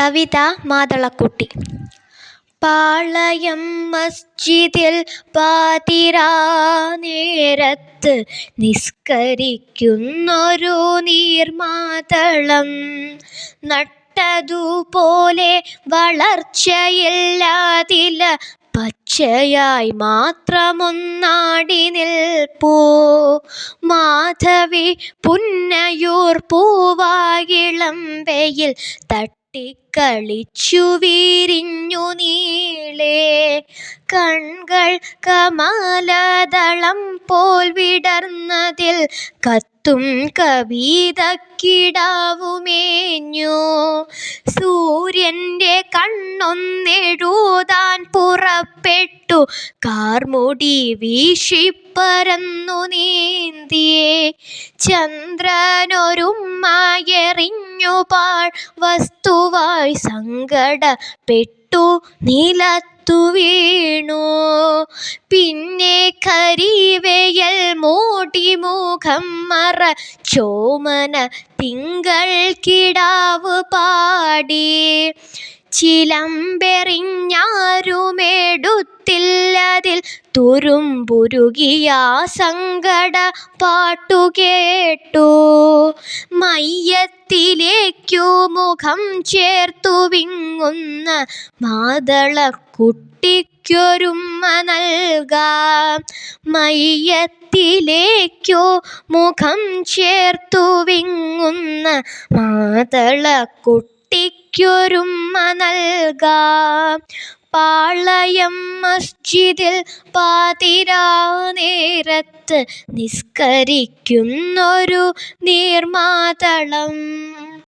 കവിത മാതളക്കുട്ടി. പാളയം മസ്ജിദിൽ പാതിരാ നേരത്ത് നിസ്കരിക്കുന്നൊരു നീർമാതളം, നട്ടതുപോലെ വളർച്ചയില്ലാതില പച്ചയായി മാത്രമൊന്നാടി നിൽപ്പൂ. മാധവി പുന്നയൂർ പൂവായിളം വെയിൽ തട്ടിക്കളിച്ചു വിരിഞ്ഞു നീളേ. കൺകൾ കമലദളം പോൽ വിടർന്നതിൽ കത്തും കവിതക്കിടാവുമേഞ്ഞു. സൂര്യൻ്റെ കണ്ണൊന്നെഴുതാൻ പുറപ്പെട്ടു, കാർമുടി വീശിപ്പരന്നു നീന്തിയേ. ചന്ദ്രനൊരുമ്മയെറിഞ്ഞു പാഴ് വസ്തുവായി സങ്കടപ്പെട്ടു നിലത്തു വീണു. പിന്നെ കരിവെയിൽ മൂടി മുഖം മറച്ചോമന തിങ്കൾ കിടാവ് പാടി. ചിലമ്പെറിഞ്ഞാരുമെടുത്തില്ലതിൽ തുരുമ്പുരുകിയ സങ്കട പാട്ടുകേട്ടു. മയ്യത്തിലേക്കു മുഖം ചേർത്തു വിങ്ങുന്ന മാതളക്കുട്ടിക്കൊരുമ്മ നൽകാം. മയ്യത്തിലേക്കു മുഖം ചേർത്തു വിങ്ങുന്ന മാതളക്കുട്ടിക്കൊരുമ്മ നൽകാം. പാളയം മസ്ജിദിൽ പാതിരാ നേരത്ത് നിസ്കരിക്കുന്നൊരു നീർമാതളം.